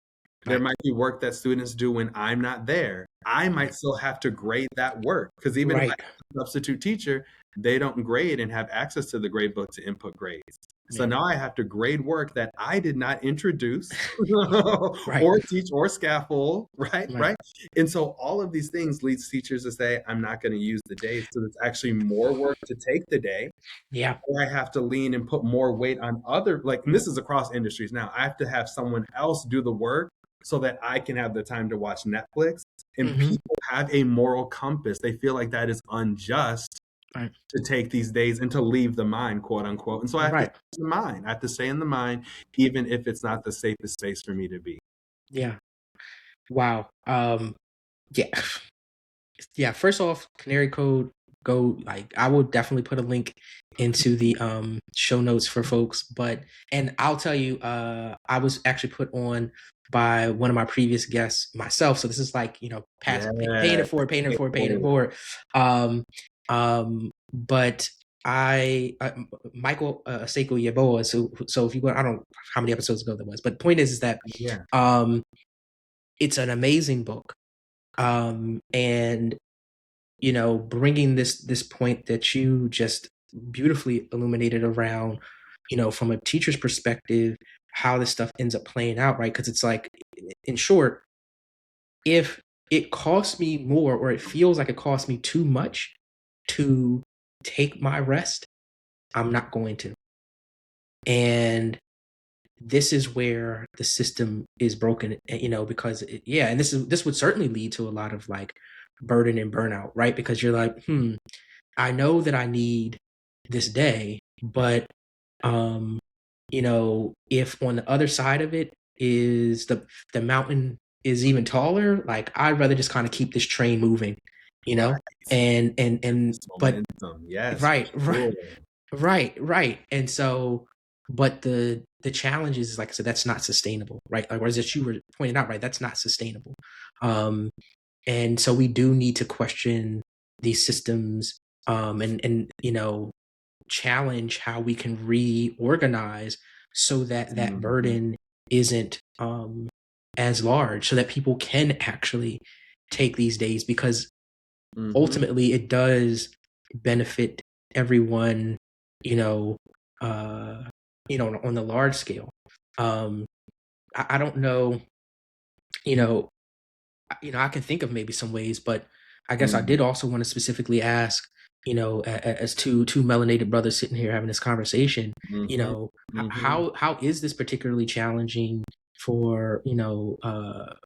Speaker 1: There might be work that students do when I'm not there. I might still have to grade that work, because even if I'm a substitute teacher, they don't grade and have access to the grade book to input grades. So now I have to grade work that I did not introduce or teach or scaffold, right? And so all of these things leads teachers to say, I'm not going to use the day. So it's actually more work to take the day. Or I have to lean and put more weight on other, like, and this is across industries now. I have to have someone else do the work so that I can have the time to watch Netflix. And people have a moral compass. They feel like that is unjust to take these days and to leave the mind, quote unquote. And so I have to stay in the mind. I have to stay in the mind, even if it's not the safest space for me to be.
Speaker 2: Yeah. Wow. Yeah. First off, Canary Code, I will definitely put a link into the show notes for folks. And I'll tell you, I was actually put on by one of my previous guests myself. So this is like, paying it forward. But Michael Seiko Yeboah. So if you go, I don't know how many episodes ago that was, but the point is that it's an amazing book, and bringing this point that you just beautifully illuminated around, from a teacher's perspective, how this stuff ends up playing out, right? Because it's like, in short, if it costs me more, or it feels like it costs me too much to take my rest, I'm not going to. And this is where the system is broken, because and this would certainly lead to a lot of like burden and burnout, right? Because you're like, I know that I need this day, but if on the other side of it is the mountain is even taller, like I'd rather just kind of keep this train moving, but
Speaker 1: yes,
Speaker 2: right. And so, but the challenge is, like I said, that's not sustainable, right? Like, whereas, as you were pointing out, right, that's not sustainable. And so we do need to question these systems, and challenge how we can reorganize so that that
Speaker 1: Mhm.
Speaker 2: burden isn't as large, so that people can actually take these days, because
Speaker 1: Mhm.
Speaker 2: ultimately it does benefit everyone, you know, uh, on the large scale. I don't know, you know, I can think of maybe some ways, but I guess I
Speaker 1: Mhm.
Speaker 2: did also want to specifically ask, as two melanated brothers sitting here having this conversation,
Speaker 1: Mhm. Mhm.
Speaker 2: how is this particularly challenging for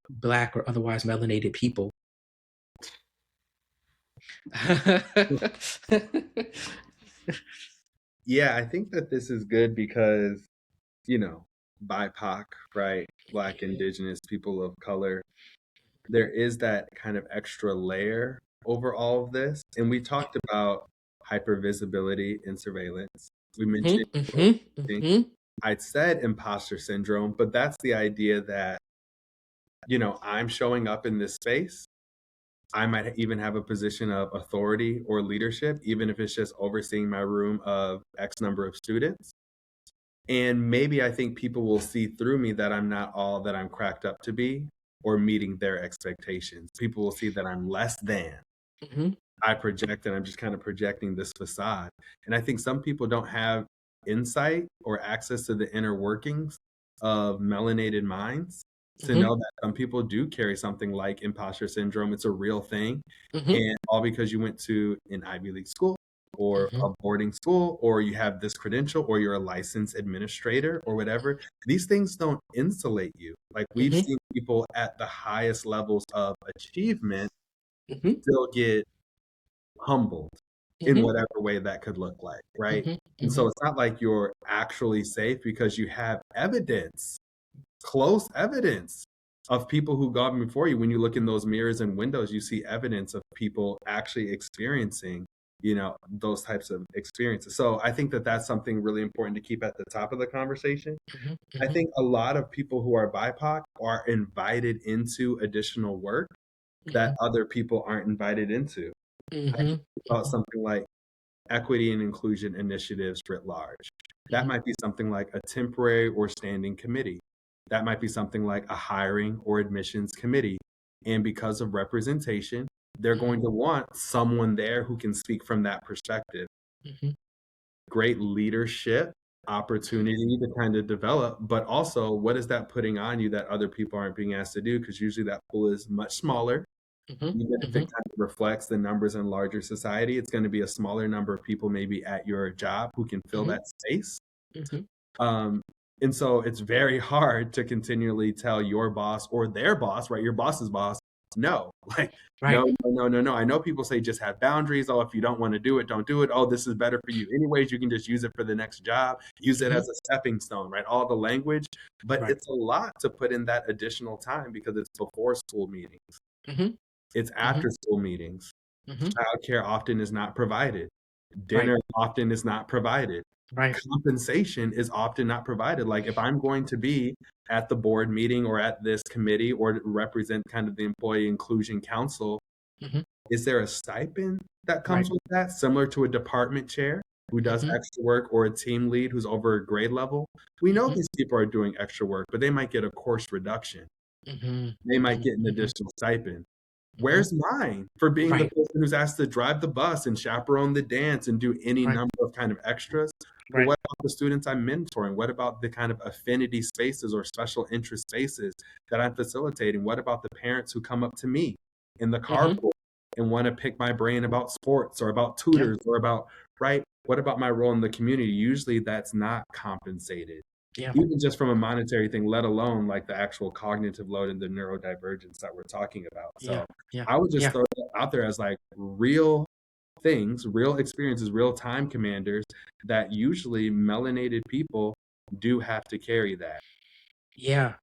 Speaker 2: Black or otherwise melanated people?
Speaker 1: Yeah, I think that this is good because, you know, BIPOC, right? Black, Indigenous, people of color, there is that kind of extra layer over all of this. And we talked about hypervisibility and surveillance. We mentioned,
Speaker 2: Mhm, mhm, mhm,
Speaker 1: I said imposter syndrome, but that's the idea that, I'm showing up in this space. I might even have a position of authority or leadership, even if it's just overseeing my room of X number of students. And maybe I think people will see through me that I'm not all that I'm cracked up to be or meeting their expectations. People will see that I'm less than.
Speaker 2: mhm,
Speaker 1: I project and I'm just kind of projecting this facade. And I think some people don't have insight or access to the inner workings of melanated minds to
Speaker 2: mhm,
Speaker 1: know that some people do carry something like imposter syndrome. It's a real thing.
Speaker 2: mhm,
Speaker 1: And all because you went to an Ivy League school or
Speaker 2: mhm,
Speaker 1: a boarding school, or you have this credential, or you're a licensed administrator or whatever, these things don't insulate you. Like we've
Speaker 2: mhm,
Speaker 1: seen people at the highest levels of achievement
Speaker 2: mhm,
Speaker 1: still get humbled in
Speaker 2: mhm,
Speaker 1: whatever way that could look like, right?
Speaker 2: mhm,
Speaker 1: And so
Speaker 2: mhm,
Speaker 1: it's not like you're actually safe because you have evidence, close evidence of people who got before you. When you look in those mirrors and windows, you see evidence of people actually experiencing, those types of experiences. So I think that that's something really important to keep at the top of the conversation.
Speaker 2: mhm,
Speaker 1: I
Speaker 2: mhm,
Speaker 1: think a lot of people who are BIPOC are invited into additional work that
Speaker 2: mhm,
Speaker 1: other people aren't invited into. I
Speaker 2: mhm,
Speaker 1: think about something like equity and inclusion initiatives writ large. That
Speaker 2: mhm,
Speaker 1: might be something like a temporary or standing committee. That might be something like a hiring or admissions committee. And because of representation, they're
Speaker 2: mhm,
Speaker 1: going to want someone there who can speak from that perspective.
Speaker 2: mhm,
Speaker 1: Great leadership opportunity to kind of develop, but also what is that putting on you that other people aren't being asked to do? Because usually that pool is much smaller.
Speaker 2: mhm,
Speaker 1: Even if it
Speaker 2: mhm,
Speaker 1: kind of reflects the numbers in larger society, it's going to be a smaller number of people maybe at your job who can fill
Speaker 2: mhm,
Speaker 1: that space.
Speaker 2: mhm.
Speaker 1: Um, and so it's very hard to continually tell your boss or their boss, right? Your boss's boss, no, like, no,
Speaker 2: Right.
Speaker 1: no, no, no, no. I know people say just have boundaries. Oh, if you don't want to do it, don't do it. Oh, this is better for you. Anyways, you can just use it for the next job, use it
Speaker 2: Mhm.
Speaker 1: as a stepping stone, right? All the language, but
Speaker 2: Right.
Speaker 1: it's a lot to put in that additional time because it's before school meetings,
Speaker 2: Mhm,
Speaker 1: it's
Speaker 2: mhm,
Speaker 1: after school meetings.
Speaker 2: mhm.
Speaker 1: Childcare often is not provided.
Speaker 2: Right.
Speaker 1: Dinner often is not provided.
Speaker 2: Right.
Speaker 1: Compensation is often not provided. Like if I'm going to be at the board meeting or at this committee or to represent kind of the Employee Inclusion Council,
Speaker 2: Mhm.
Speaker 1: is there a stipend that
Speaker 2: Right.
Speaker 1: comes with that, similar to a department chair who does
Speaker 2: Mhm,
Speaker 1: extra work or a team lead who's over a grade level? We know
Speaker 2: mhm,
Speaker 1: these people are doing extra work, but they might get a course reduction.
Speaker 2: mhm,
Speaker 1: They might
Speaker 2: mhm,
Speaker 1: get an
Speaker 2: mhm,
Speaker 1: additional stipend.
Speaker 2: mhm.
Speaker 1: Where's mine for being the
Speaker 2: Right.
Speaker 1: person who's asked to drive the bus and chaperone the dance and do any
Speaker 2: Right.
Speaker 1: number of kind of extras? But
Speaker 2: Right.
Speaker 1: what about the students I'm mentoring? What about the kind of affinity spaces or special interest spaces that I'm facilitating? What about the parents who come up to me in the
Speaker 2: Mhm.
Speaker 1: carpool and want to pick my brain about sports or about
Speaker 2: Yeah.
Speaker 1: tutors or about, right? What about my role in the community? Usually that's not compensated,
Speaker 2: Yeah.
Speaker 1: even just from a monetary thing, let alone like the actual cognitive load and the neurodivergence that we're talking about.
Speaker 2: Yeah.
Speaker 1: So
Speaker 2: Yeah.
Speaker 1: I would just
Speaker 2: Yeah.
Speaker 1: throw that out there as like real things, real experiences, real time commanders that usually melanated people do have to carry that.
Speaker 2: Yeah.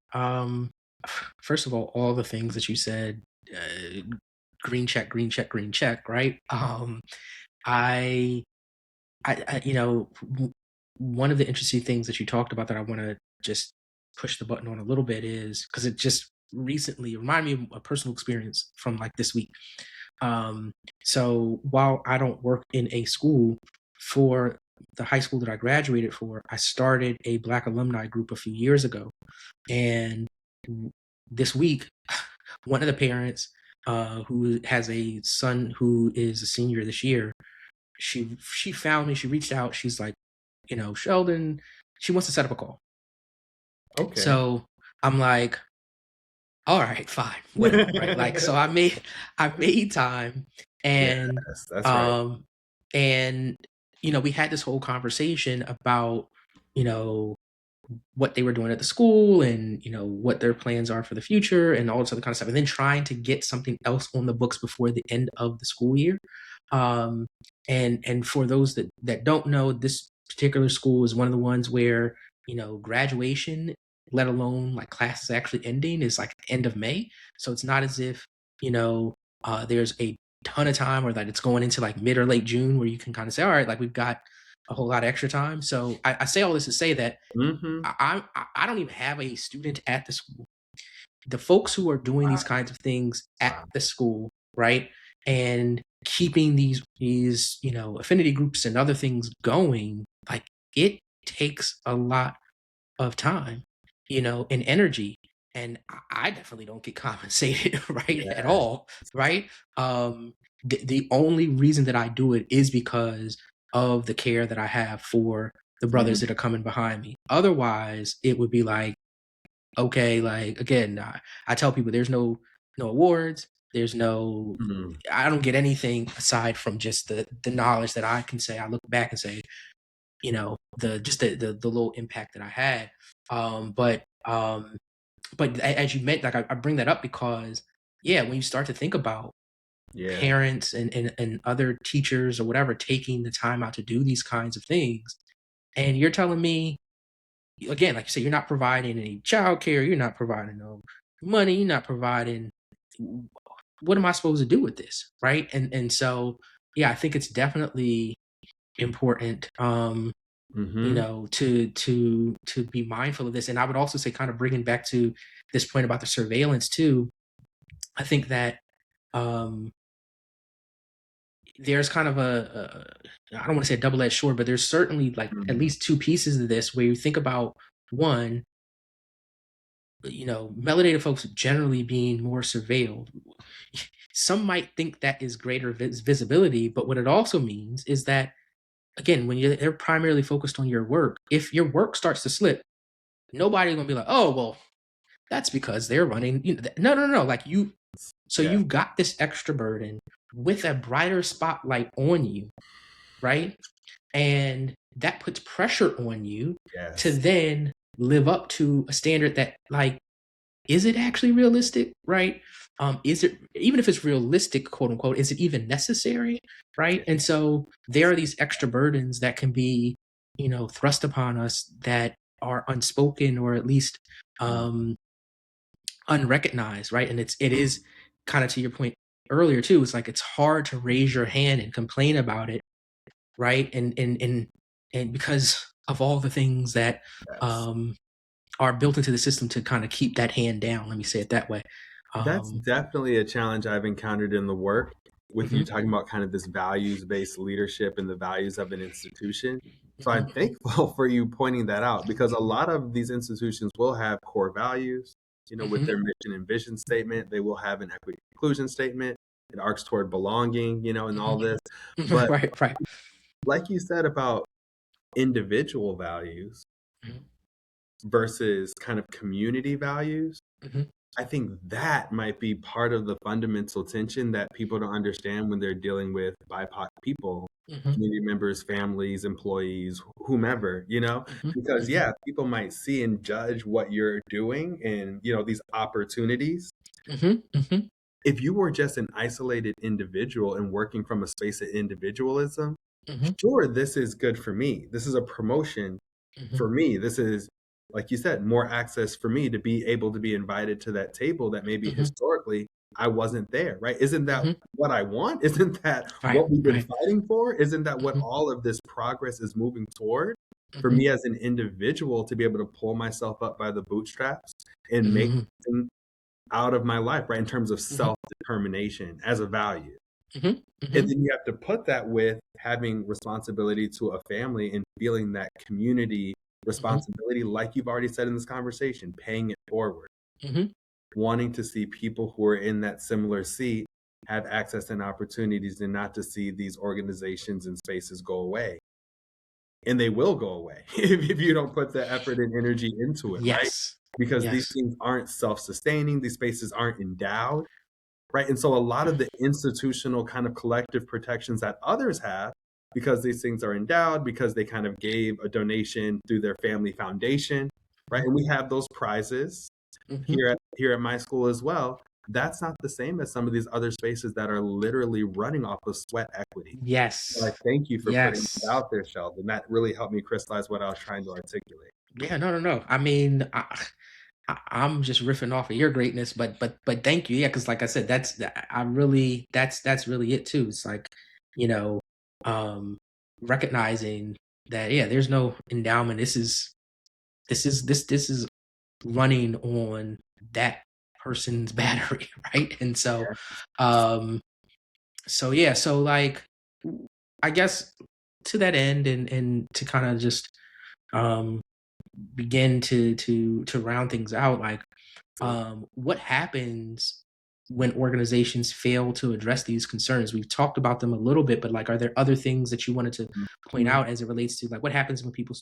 Speaker 2: First of all the things that you said, uh, green check, green check, green check, right? I, one of the interesting things that you talked about that I want to just push the button on a little bit is because it just recently reminded me of a personal experience from like this week. Um, so while I don't work in a school, for the high school that I graduated for, I started a Black alumni group a few years ago. And this week, one of the parents who has a son who is a senior this year, she found me, she reached out, she's like, Sheldon, she wants to set up a call.
Speaker 1: Okay.
Speaker 2: So I'm like, all right, fine, whatever, right? Like, so I made time, and
Speaker 1: Yes, that's right.
Speaker 2: and we had this whole conversation about you know what they were doing at the school, and what their plans are for the future, and all this other kind of stuff, and then trying to get something else on the books before the end of the school year. um and for those that don't know, this particular school is one of the ones where graduation, let alone like classes actually ending, is like end of May. So it's not as if there's a ton of time, or that it's going into like mid or late June, where you can kind of say, all right, like we've got a whole lot of extra time. So I say all this to say that
Speaker 1: Mm-hmm.
Speaker 2: I don't even have a student at the school. The folks who are doing these kinds of things at
Speaker 1: Wow.
Speaker 2: the school, right, and keeping these affinity groups and other things going, like, it takes a lot of time, and energy, and I definitely don't get compensated right at
Speaker 1: Yeah.
Speaker 2: all, right? The only reason that I do it is because of the care that I have for the brothers
Speaker 1: Mm,
Speaker 2: that are coming behind me. Otherwise, it would be like, okay, like, again, I tell people there's no awards, there's no,
Speaker 1: mm,
Speaker 2: I don't get anything aside from just the knowledge that I can say. I look back and say, the just the little impact that I had. But as you meant, like, I bring that up because, yeah, when you start to think about
Speaker 1: yeah.
Speaker 2: parents and other teachers or whatever taking the time out to do these kinds of things, and you're telling me, again, like you say, you're not providing any childcare, you're not providing no money, you're not providing. What am I supposed to do with this, right? And so, yeah, I think it's definitely important,
Speaker 1: Mm-hmm.
Speaker 2: to be mindful of this. And I would also say, kind of bringing back to this point about the surveillance too, I think that um, there's kind of I don't want to say a double-edged sword, but there's certainly like at
Speaker 1: Mm,
Speaker 2: least two pieces of this where you think about, one, melanated folks generally being more surveilled. Some might think that is greater visibility, but what it also means is that, again, when they're primarily focused on your work, if your work starts to slip, nobody's gonna be like, oh, well, that's because they're running. No, no, no. Like, so
Speaker 1: yeah.
Speaker 2: you've got this extra burden with a brighter spotlight on you, right? And that puts pressure on you to
Speaker 1: Yes.
Speaker 2: then live up to a standard that, like, is it actually realistic, right? Is it, even if it's realistic, quote unquote, is it even necessary, right? And so there are these extra burdens that can be, thrust upon us that are unspoken, or at least
Speaker 1: Mm,
Speaker 2: um, unrecognized, right? And it is kind of to your point earlier too. It's like it's hard to raise your hand and complain about it, right? And because of all the things that
Speaker 1: yes.
Speaker 2: um, are built into the system to kind of keep that hand down. Let me say it that way.
Speaker 1: That's
Speaker 2: Um,
Speaker 1: definitely a challenge I've encountered in the work with you
Speaker 2: mhm,
Speaker 1: talking about kind of this values-based leadership and the values of an institution. So I'm
Speaker 2: mhm,
Speaker 1: thankful for you pointing that out because a lot of these institutions will have core values, with
Speaker 2: mhm,
Speaker 1: their mission and vision statement. They will have an equity inclusion statement. It arcs toward belonging, and all
Speaker 2: mhm.
Speaker 1: this. But
Speaker 2: Right, right.
Speaker 1: like you said about individual values
Speaker 2: Mhm,
Speaker 1: versus kind of community values,
Speaker 2: mhm,
Speaker 1: I think that might be part of the fundamental tension that people don't understand when they're dealing with BIPOC people,
Speaker 2: mhm,
Speaker 1: community members, families, employees, whomever,
Speaker 2: mhm,
Speaker 1: because
Speaker 2: mhm,
Speaker 1: yeah, people might see and judge what you're doing and, these opportunities.
Speaker 2: mhm, mhm,
Speaker 1: If you were just an isolated individual and working from a space of individualism,
Speaker 2: mhm,
Speaker 1: sure, this is good for me. This is a promotion
Speaker 2: mhm,
Speaker 1: for me. This is, like you said, more access for me to be able to be invited to that table that maybe
Speaker 2: mhm,
Speaker 1: historically I wasn't there, right? Isn't that
Speaker 2: mhm.
Speaker 1: what I want? Isn't that
Speaker 2: Right,
Speaker 1: what we've been
Speaker 2: right.
Speaker 1: fighting for? Isn't that what
Speaker 2: Mhm,
Speaker 1: all of this progress is moving toward? For
Speaker 2: mhm,
Speaker 1: me as an individual to be able to pull myself up by the bootstraps and make
Speaker 2: mhm,
Speaker 1: something out of my life, right? In terms of
Speaker 2: mhm.
Speaker 1: self determination as a value.
Speaker 2: Mm-hmm.
Speaker 1: And then you have to put that with having responsibility to a family and feeling that community responsibility, like you've already said in this conversation, paying it forward,
Speaker 2: Mm-hmm.
Speaker 1: wanting to see people who are in that similar seat have access and opportunities, and not to see these organizations and spaces go away. And they will go away if you don't put the effort and energy into it, right?
Speaker 2: Yes.
Speaker 1: Because these
Speaker 2: Yes.
Speaker 1: things aren't self-sustaining, these spaces aren't endowed, right? And so a lot of the institutional kind of collective protections that others have, because these things are endowed, because they kind of gave a donation through their family foundation, right? And we have those prizes
Speaker 2: Mm-hmm.
Speaker 1: here at my school as well. That's not the same as some of these other spaces that are literally running off of sweat equity.
Speaker 2: Yes.
Speaker 1: So I thank you for putting
Speaker 2: Yes.
Speaker 1: that out there, Sheldon. That really helped me crystallize what I was trying to articulate.
Speaker 2: Yeah, no. I mean, I'm just riffing off of your greatness, but thank you. Yeah, because like I said, that's really it too. It's like, you know, recognizing that, yeah, there's no endowment. This is running on that person's battery, right? And so, so like, I guess to that end, and to kind of just begin to round things out, like, what happens when organizations fail to address these concerns? We've talked about them a little bit, but like, are there other things that you wanted to point out as it relates to like what happens when people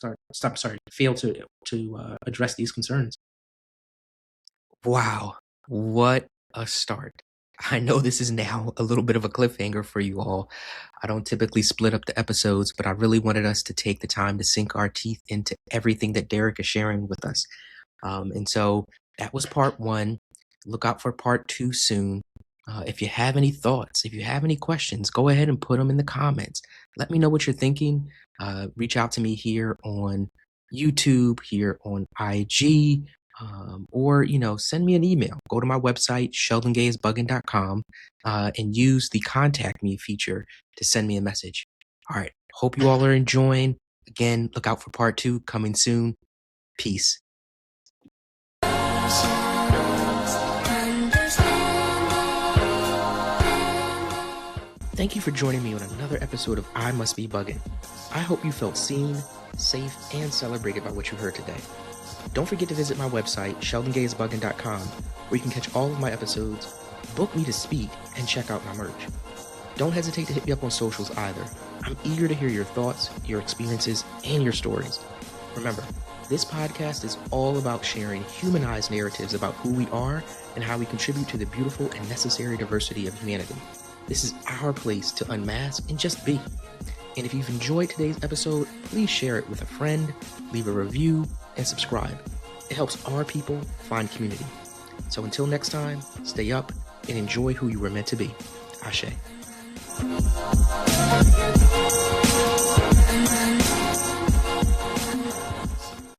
Speaker 2: fail to address these concerns?
Speaker 3: Wow, what a start. I know this is now a little bit of a cliffhanger for you all. I don't typically split up the episodes, but I really wanted us to take the time to sink our teeth into everything that Derek is sharing with us. And so that was part one. Look out for part two soon. If you have any thoughts, if you have any questions, go ahead and put them in the comments. Let me know what you're thinking. Reach out to me here on YouTube, here on IG, or, send me an email. Go to my website, sheldongaysbugn.com, and use the contact me feature to send me a message. All right. Hope you all are enjoying. Again, look out for part two coming soon. Peace.
Speaker 2: Thank you for joining me on another episode of I Must Be Buggin'. I hope you felt seen, safe, and celebrated by what you heard today. Don't forget to visit my website, sheldongaysbugn.com, where you can catch all of my episodes, book me to speak, and check out my merch. Don't hesitate to hit me up on socials either. I'm eager to hear your thoughts, your experiences, and your stories. Remember, this podcast is all about sharing humanized narratives about who we are and how we contribute to the beautiful and necessary diversity of humanity. This is our place to unmask and just be. And if you've enjoyed today's episode, please share it with a friend, leave a review, and subscribe. It helps our people find community. So until next time, stay up and enjoy who you were meant to be. Ashe.